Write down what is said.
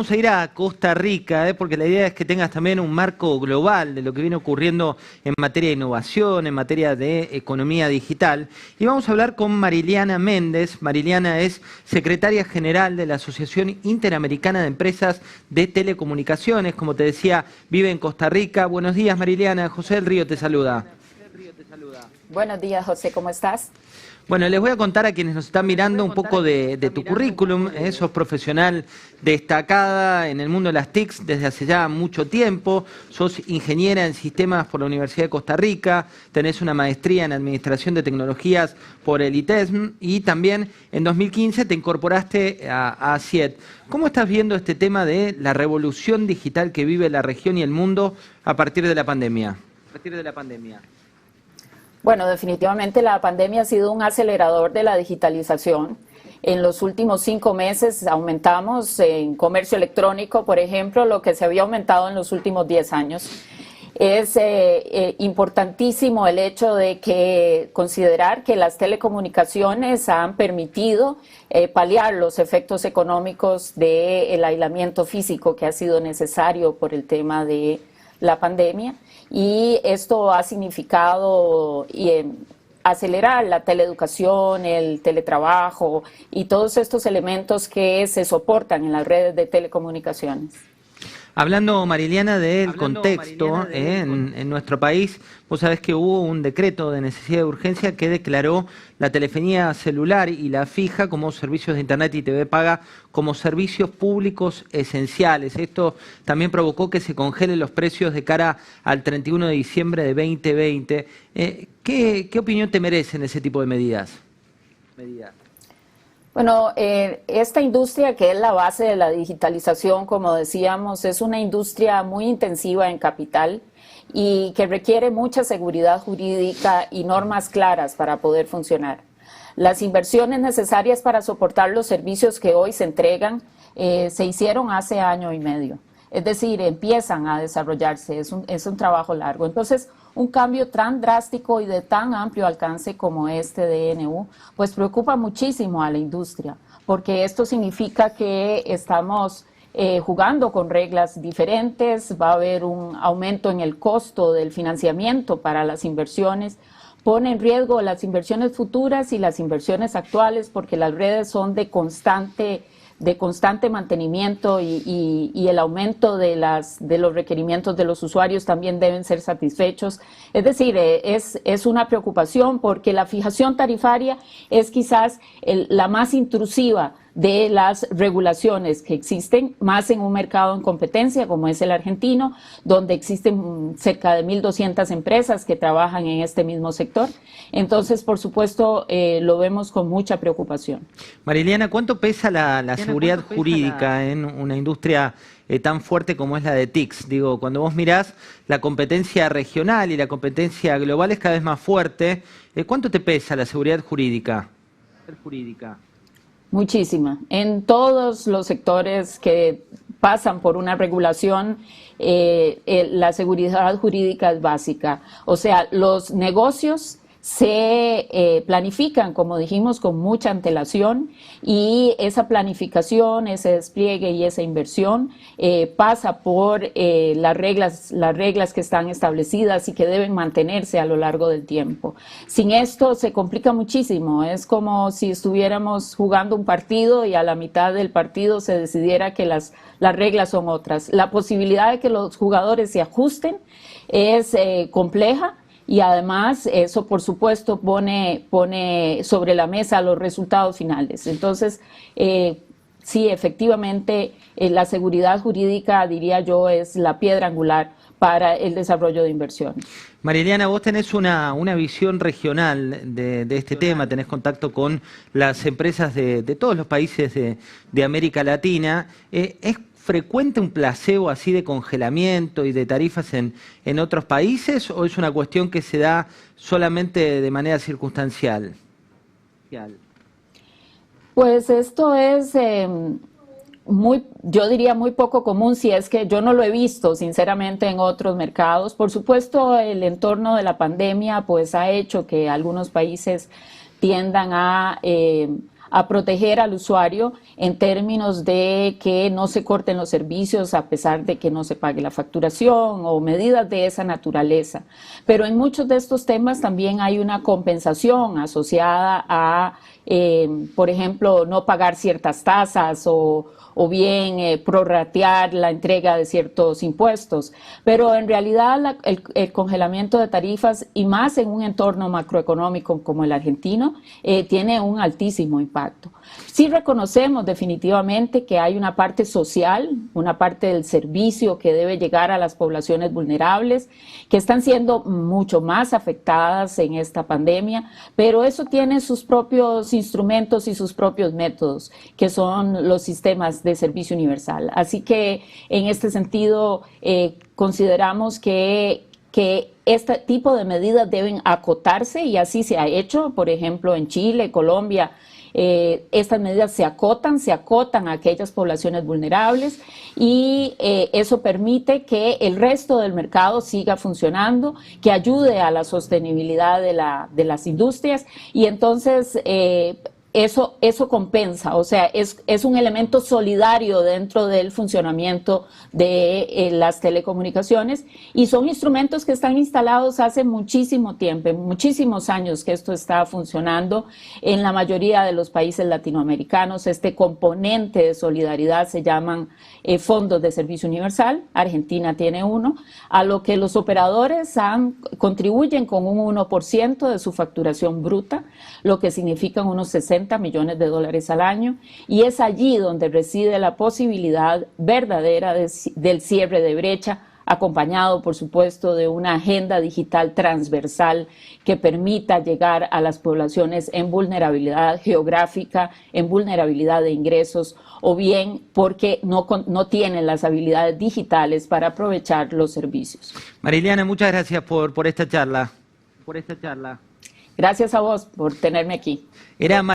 Vamos a ir a Costa Rica, porque la idea es que tengas también un marco global de lo que viene ocurriendo en materia de innovación, en materia de economía digital. Y vamos a hablar con Mariliana Méndez. Mariliana es secretaria general de la Asociación Interamericana de Empresas de Telecomunicaciones. Como te decía, vive en Costa Rica. Buenos días, Mariliana. José del Río te saluda. Buenos días, José. ¿Cómo estás? Bueno, les voy a contar a quienes nos están mirando un poco de tu currículum. Sos profesional destacada en el mundo de las TICs desde hace ya mucho tiempo. Sos ingeniera en sistemas por la Universidad de Costa Rica. Tenés una maestría en Administración de Tecnologías por el ITESM. Y también en 2015 te incorporaste a CIET. ¿Cómo estás viendo este tema de la revolución digital que vive la región y el mundo a partir de la pandemia? Bueno, definitivamente la pandemia ha sido un acelerador de la digitalización. En los últimos 5 meses aumentamos en comercio electrónico, por ejemplo, lo que se había aumentado en los últimos 10 años. Es importantísimo el hecho de considerar que las telecomunicaciones han permitido paliar los efectos económicos del aislamiento físico que ha sido necesario por el tema de la pandemia, y esto ha significado acelerar la teleeducación, el teletrabajo y todos estos elementos que se soportan en las redes de telecomunicaciones. Hablando, Mariliana, del contexto en nuestro país, vos sabés que hubo un decreto de necesidad de urgencia que declaró la telefonía celular y la fija como servicios de Internet y TV paga como servicios públicos esenciales. Esto también provocó que se congelen los precios de cara al 31 de diciembre de 2020. ¿Qué opinión te merecen ese tipo de medidas? Bueno, esta industria, que es la base de la digitalización, como decíamos, es una industria muy intensiva en capital y que requiere mucha seguridad jurídica y normas claras para poder funcionar. Las inversiones necesarias para soportar los servicios que hoy se entregan se hicieron hace 1 año y medio. Es decir, empiezan a desarrollarse, es un trabajo largo. Entonces, un cambio tan drástico y de tan amplio alcance como este DNU, pues preocupa muchísimo a la industria, porque esto significa que estamos jugando con reglas diferentes, va a haber un aumento en el costo del financiamiento para las inversiones, pone en riesgo las inversiones futuras y las inversiones actuales, porque las redes son de constante mantenimiento y el aumento de los requerimientos de los usuarios también deben ser satisfechos. Es decir, es una preocupación porque la fijación tarifaria es quizás la más intrusiva de las regulaciones que existen, más en un mercado en competencia como es el argentino, donde existen cerca de 1.200 empresas que trabajan en este mismo sector. Entonces, por supuesto, lo vemos con mucha preocupación. Mariliana, ¿cuánto pesa la seguridad jurídica en una industria tan fuerte como es la de TICs? Digo, cuando vos mirás la competencia regional y la competencia global es cada vez más fuerte, ¿cuánto te pesa la seguridad jurídica? Muchísima. En todos los sectores que pasan por una regulación, la seguridad jurídica es básica. O sea, los negocios se planifican, como dijimos, con mucha antelación, y esa planificación, ese despliegue y esa inversión pasa por las reglas que están establecidas y que deben mantenerse a lo largo del tiempo. Sin esto se complica muchísimo. Es como si estuviéramos jugando un partido y a la mitad del partido se decidiera que las reglas son otras. La posibilidad de que los jugadores se ajusten es compleja. Y además eso, por supuesto, pone sobre la mesa los resultados finales. Entonces, sí, efectivamente, la seguridad jurídica, diría yo, es la piedra angular para el desarrollo de inversiones. Mariliana, vos tenés una visión regional de este tema, tenés contacto con las empresas de todos los países de América Latina. ¿Es frecuente un placebo así de congelamiento y de tarifas en otros países, o es una cuestión que se da solamente de manera circunstancial? Pues esto es yo diría muy poco común, si es que yo no lo he visto sinceramente en otros mercados. Por supuesto, el entorno de la pandemia pues ha hecho que algunos países tiendan a a proteger al usuario en términos de que no se corten los servicios a pesar de que no se pague la facturación o medidas de esa naturaleza. Pero en muchos de estos temas también hay una compensación asociada a, por ejemplo, no pagar ciertas tasas o bien prorratear la entrega de ciertos impuestos. Pero en realidad el congelamiento de tarifas, y más en un entorno macroeconómico como el argentino, tiene un altísimo impacto. Sí reconocemos definitivamente que hay una parte social, una parte del servicio que debe llegar a las poblaciones vulnerables, que están siendo mucho más afectadas en esta pandemia, pero eso tiene sus propios instrumentos y sus propios métodos, que son los sistemas de servicio universal. Así que en este sentido consideramos que este tipo de medidas deben acotarse, y así se ha hecho, por ejemplo, en Chile, Colombia. Estas medidas se acotan a aquellas poblaciones vulnerables, y eso permite que el resto del mercado siga funcionando, que ayude a la sostenibilidad de las industrias, y entonces eso compensa, o sea, es un elemento solidario dentro del funcionamiento de las telecomunicaciones, y son instrumentos que están instalados hace muchísimo tiempo, muchísimos años que esto está funcionando en la mayoría de los países latinoamericanos. Este componente de solidaridad se llaman fondos de servicio universal. Argentina tiene uno, a lo que los operadores contribuyen con un 1% de su facturación bruta, lo que significan unos 60 millones de dólares al año, y es allí donde reside la posibilidad verdadera del cierre de brecha, acompañado, por supuesto, de una agenda digital transversal que permita llegar a las poblaciones en vulnerabilidad geográfica, en vulnerabilidad de ingresos, o bien porque no tienen las habilidades digitales para aprovechar los servicios. Mariliana, muchas gracias por esta charla. Gracias a vos por tenerme aquí.